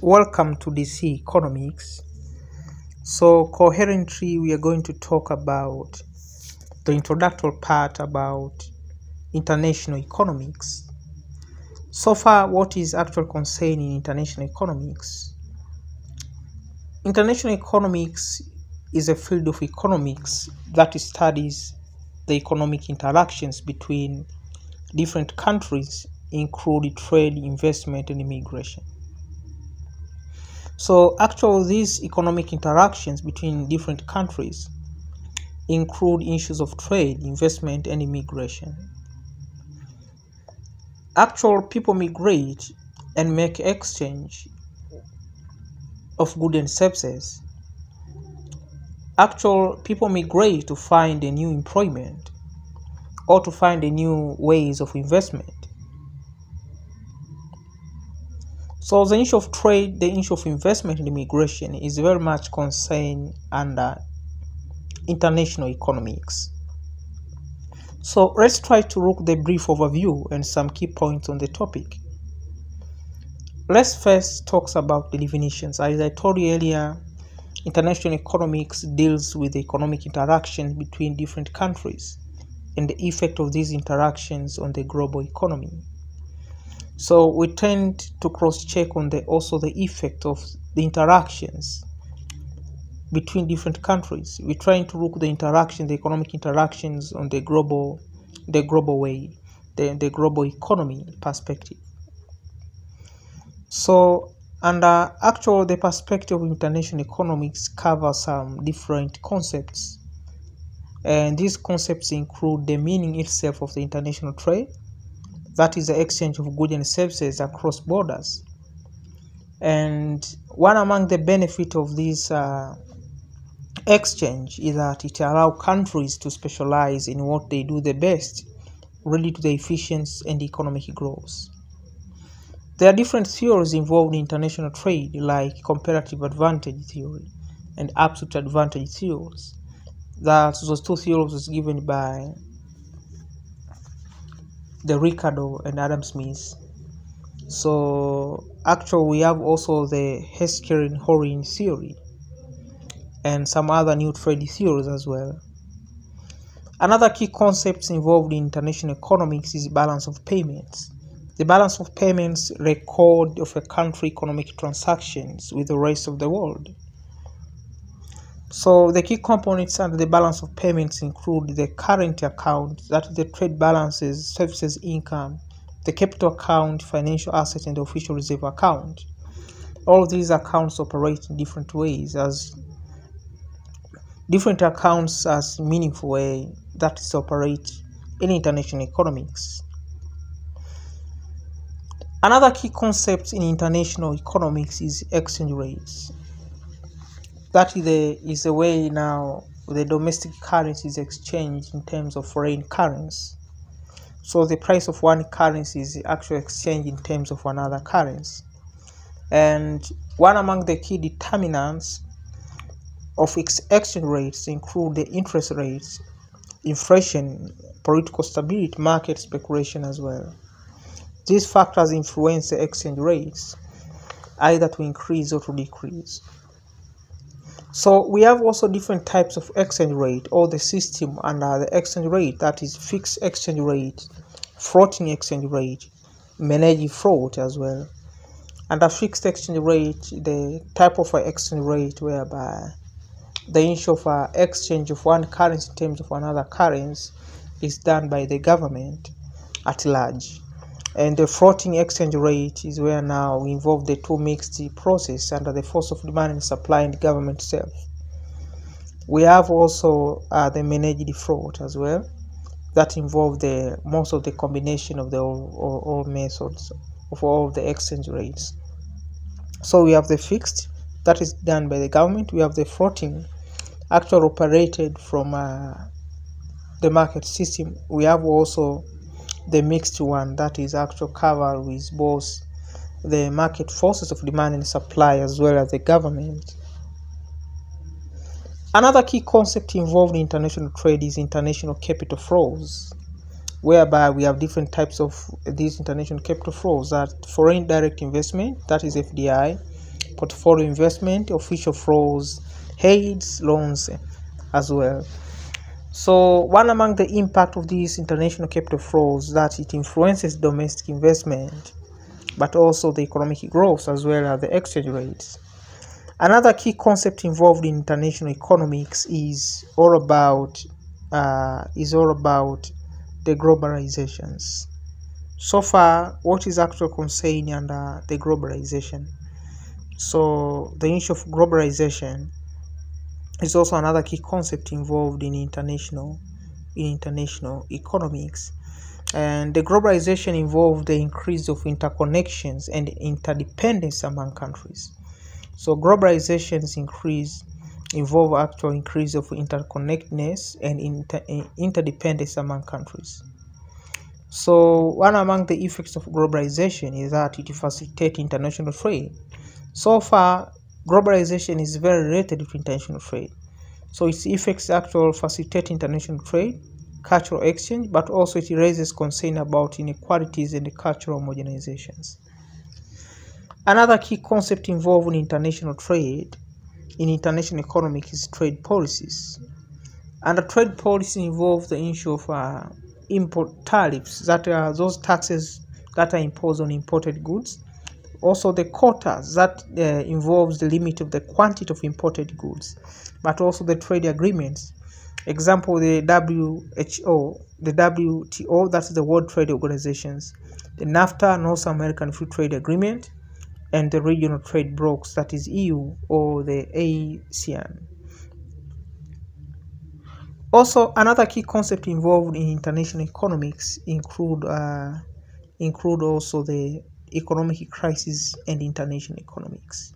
Welcome to DC Economics. So coherently we are going to talk about the introductory part about international economics. So far, what is actually concerning international economics? International economics is a field of economics that studies the economic interactions between different countries, including trade, investment, and immigration. So actually these economic interactions between different countries include issues of trade, investment, and immigration. Actual people migrate and make exchange of goods and services. Actual people migrate to find a new employment or to find a new ways of investment. So the issue of trade, the issue of investment and immigration is very much concerned under international economics. So let's try to look at the brief overview and some key points on the topic. Let's first talk about the definitions. As I told you earlier, international economics deals with the economic interaction between different countries and the effect of these interactions on the global economy. So we tend to cross-check on also the effect of the interactions between different countries. We're trying to look at the economic interactions on the global way, the global economy perspective. So, under actual the perspective of international economics covers some different concepts, and these concepts include the meaning itself of the international trade, that is the exchange of goods and services across borders. And one among the benefits of this exchange is that it allows countries to specialize in what they do the best, related to the efficiency and economic growth. There are different theories involved in international trade, like comparative advantage theory and absolute advantage theories. Those two theories was given by the Ricardo and Adam Smith. So actually we have also the Hertzsprung-Horin theory and some other new trade theories as well. Another key concept involved in international economics is balance of payments. The balance of payments record of a country economic transactions with the rest of the world. So the key components under the balance of payments include the current account, that is the trade balances, services income, the capital account, financial assets, and the official reserve account. All of these accounts operate in different ways, as different accounts as meaningful way that is operate in international economics. Another key concept in international economics is exchange rates. That is the way now the domestic currency is exchanged in terms of foreign currency. So the price of one currency is actually exchanged in terms of another currency. And one among the key determinants of exchange rates include the interest rates, inflation, political stability, market speculation as well. These factors influence the exchange rates, either to increase or to decrease. So we have also different types of exchange rate, or the system under the exchange rate, that is fixed exchange rate, floating exchange rate, managed float as well. Under fixed exchange rate, the type of exchange rate whereby the issue of exchange of one currency in terms of another currency is done by the government at large. And the floating exchange rate is where now we involve the two mixed process under the force of demand and supply and government itself. We have also the managed float as well, that involve most of the combination of the all methods of all the exchange rates. So we have the fixed, that is done by the government. We have the floating, actually operated from the market system. We have also the mixed one, that is actually covered with both the market forces of demand and supply as well as the government. Another key concept involved in international trade is international capital flows, whereby we have different types of these international capital flows, that foreign direct investment, that is FDI, portfolio investment, official flows, aids, loans as well. So one among the impact of these international capital flows that it influences domestic investment, but also the economic growth as well as the exchange rates. Another key concept involved in international economics is all about the globalizations. So far, what is actually contained under the globalization? So the issue of globalization is also another key concept involved in international economics. And the globalization involved the increase of interconnections and interdependence among countries. So globalization's involve actual increase of interconnectedness and interdependence among countries. So one among the effects of globalization is that it facilitates international trade. So far, globalization is very related to international trade. So its effects actually facilitate international trade, cultural exchange, but also it raises concern about inequalities and cultural homogenizations. Another key concept involved in international trade, in international economics, is trade policies. And the trade policy involves the issue of import tariffs, that are those taxes that are imposed on imported goods. Also the quotas, that involves the limit of the quantity of imported goods, but also the trade agreements. Example, the WHO, the WTO, that's the World Trade Organizations, the NAFTA, North American Free Trade Agreement, and the regional trade blocs, that is EU or the ASEAN. Also, another key concept involved in international economics include also the economic crisis and international economics.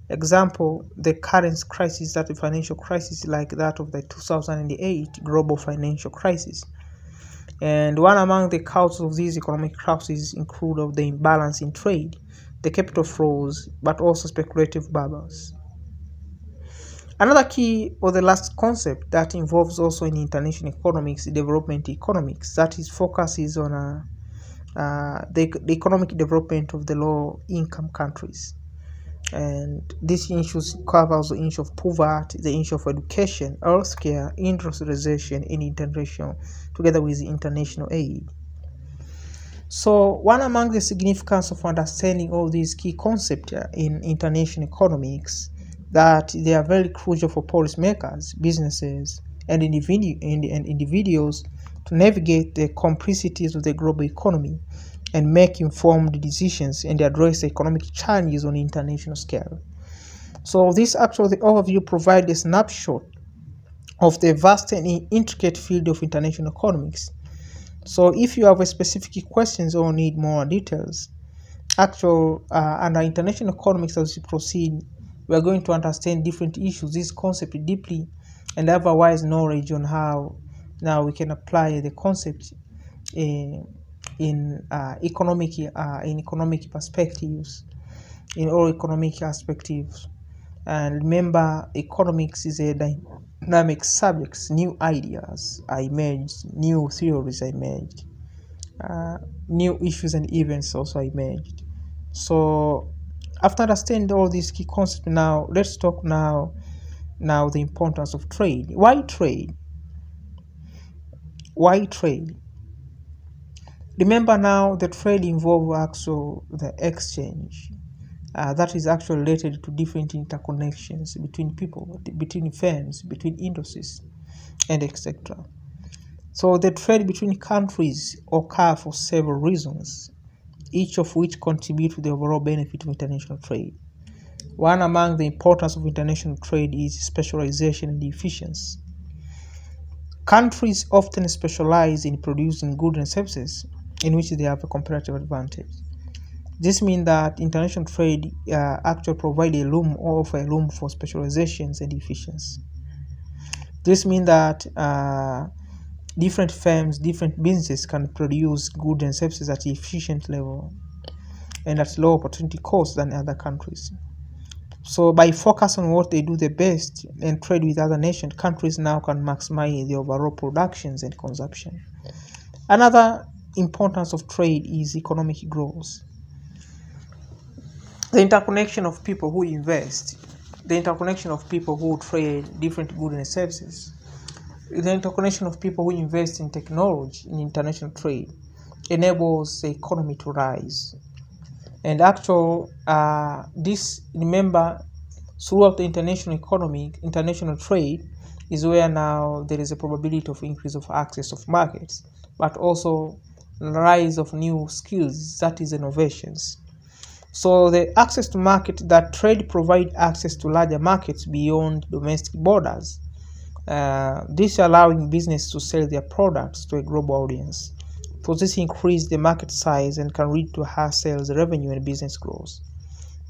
Example, the current crisis, that the financial crisis like that of the 2008 global financial crisis. And one among the causes of these economic crises include of the imbalance in trade, the capital flows, but also speculative bubbles. Another key or the last concept that involves also in international economics, development economics, that is focuses on the economic development of the low income countries. And these issues covers the issue of poverty, the issue of education, healthcare, industrialization in international, together with international aid. So one among the significance of understanding all these key concepts in international economics, that they are very crucial for policymakers, businesses, and individuals to navigate the complexities of the global economy and make informed decisions and address economic challenges on an international scale. So this actually, the overview provides a snapshot of the vast and intricate field of international economics. So if you have a specific questions or need more details, under international economics, as we proceed, we are going to understand different issues, this concept deeply, and have a wise knowledge on how now we can apply the concept in economic perspectives, in all economic perspectives. And remember, economics is a dynamic subject. New ideas are emerged, new theories are emerged, new issues and events also are emerged. So after understanding all these key concepts, now let's talk now the importance of trade. Why trade? Remember now that trade involves actually the exchange that is actually related to different interconnections between people, between firms, between industries, and etc. So the trade between countries occurs for several reasons, each of which contribute to the overall benefit of international trade. One among the importance of international trade is specialization and efficiency. Countries often specialize in producing goods and services in which they have a comparative advantage. This means that international trade actually provides a room for specializations and efficiency. This means that different firms, different businesses can produce goods and services at an efficient level and at low opportunity costs than other countries. So by focus on what they do the best and trade with other nations, countries now can maximize the overall productions and consumption. Another importance of trade is economic growth. The interconnection of people who invest, the interconnection of people who trade different goods and services, the interconnection of people who invest in technology in international trade enables the economy to rise. And remember, throughout the international economy, international trade is where now there is a probability of increase of access of markets, but also rise of new skills, that is innovations. So the access to market, that trade provide access to larger markets beyond domestic borders. This allowing business to sell their products to a global audience. So this increase the market size and can lead to higher sales revenue and business growth.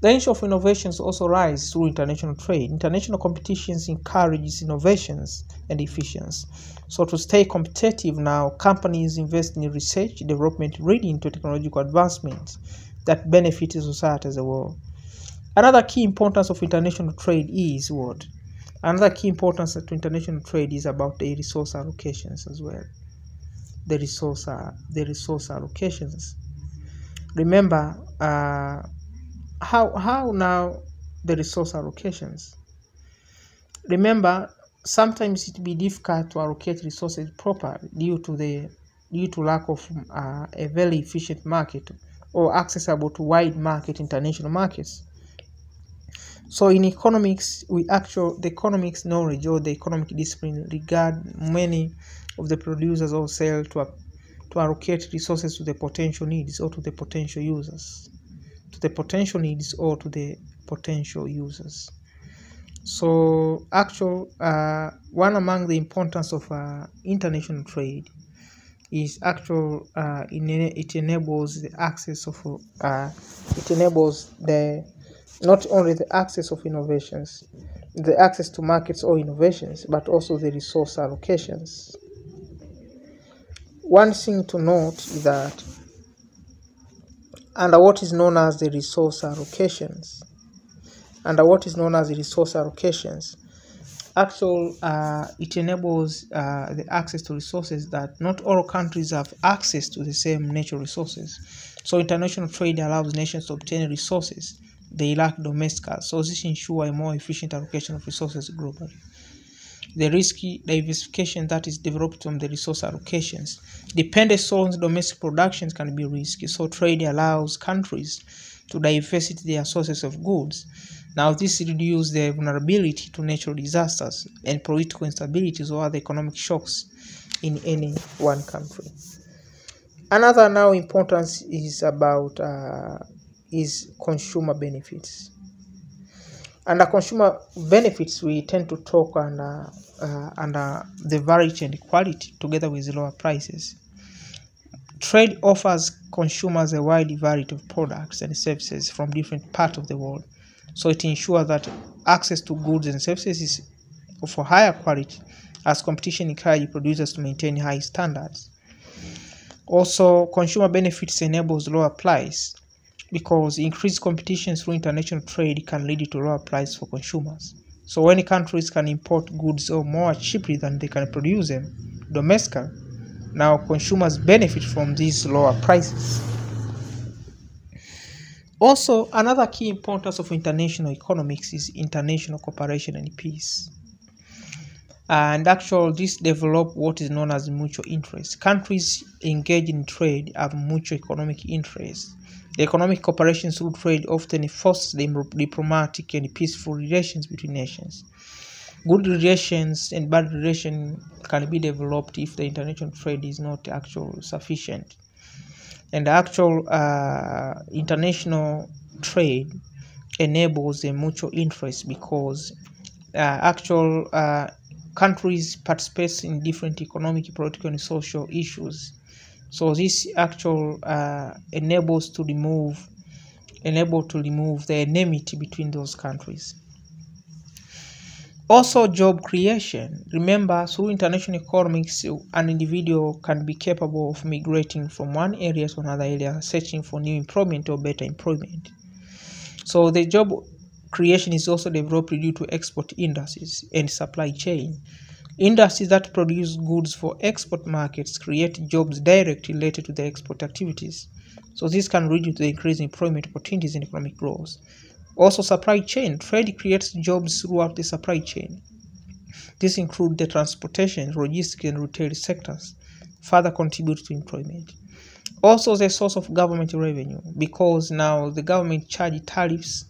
The issue of innovations also rise through international trade. International competitions encourages innovations and efficiency. So to stay competitive now, companies invest in research, development, leading to technological advancements that benefit society as a whole. Another key importance of international trade is what? Another key importance to international trade is about the resource allocations as well. The resource allocations. Remember, how now the resource allocations. Remember, sometimes it be difficult to allocate resources properly due to lack of a very efficient market or accessible to wide market international markets. So in economics, the economics knowledge or the economic discipline regard many of the producers or sell to allocate resources to the potential needs or to the potential users. So one among the importance of international trade is it enables the access of not only the access of innovations, the access to markets or innovations, but also the resource allocations. One thing to note is that under what is known as the resource allocations, it enables the access to resources that not all countries have access to the same natural resources. So international trade allows nations to obtain resources they lack domestically. So this ensures a more efficient allocation of resources globally. The risky diversification that is developed from the resource allocations. Dependence on domestic productions can be risky. So trade allows countries to diversify their sources of goods. Now this reduces their vulnerability to natural disasters and political instabilities or other economic shocks in any one country. Another now importance is about is consumer benefits. Under consumer benefits, we tend to talk under the variety and quality together with lower prices. Trade offers consumers a wide variety of products and services from different parts of the world. So it ensures that access to goods and services is of a higher quality as competition encourages producers to maintain high standards. Also, consumer benefits enables lower price because increased competition through international trade can lead to lower price for consumers. So when countries can import goods more cheaply than they can produce them domestically, now consumers benefit from these lower prices. Also, another key importance of international economics is international cooperation and peace. And this develop what is known as mutual interest. Countries engaged in trade have mutual economic interests. The economic cooperation through trade often fosters diplomatic and peaceful relations between nations. Good relations and bad relations can be developed if the international trade is not sufficient. And international trade enables a mutual interest because countries participate in different economic, political, and social issues. So this enables to remove the enmity between those countries. Also, job creation. Remember, through international economics, an individual can be capable of migrating from one area to another area, searching for new employment or better employment. So the job creation is also developed due to export industries and supply chain. Industries that produce goods for export markets create jobs directly related to the export activities. So this can lead to the increased employment opportunities and economic growth. Also, supply chain. Trade creates jobs throughout the supply chain. This includes the transportation, logistics, and retail sectors, further contribute to employment. Also, the source of government revenue, because now the government charges tariffs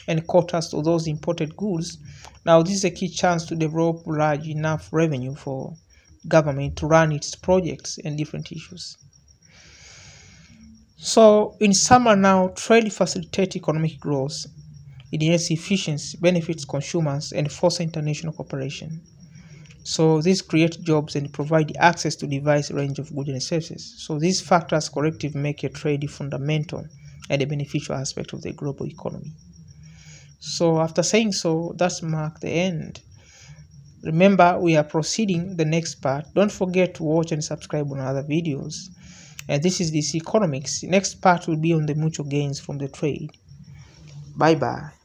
and quotas to those imported goods. Now, this is a key chance to develop large enough revenue for government to run its projects and different issues. So, in summer now, trade facilitates economic growth, it enhances efficiency, benefits consumers, and fosters international cooperation. So this creates jobs and provide access to a diverse range of goods and services. So these factors collectively make a trade fundamental and a beneficial aspect of the global economy. So after saying so, that's marked the end. Remember, we are proceeding the next part. Don't forget to watch and subscribe on other videos. And this is DC Economics. Next part will be on the mutual gains from the trade. Bye bye.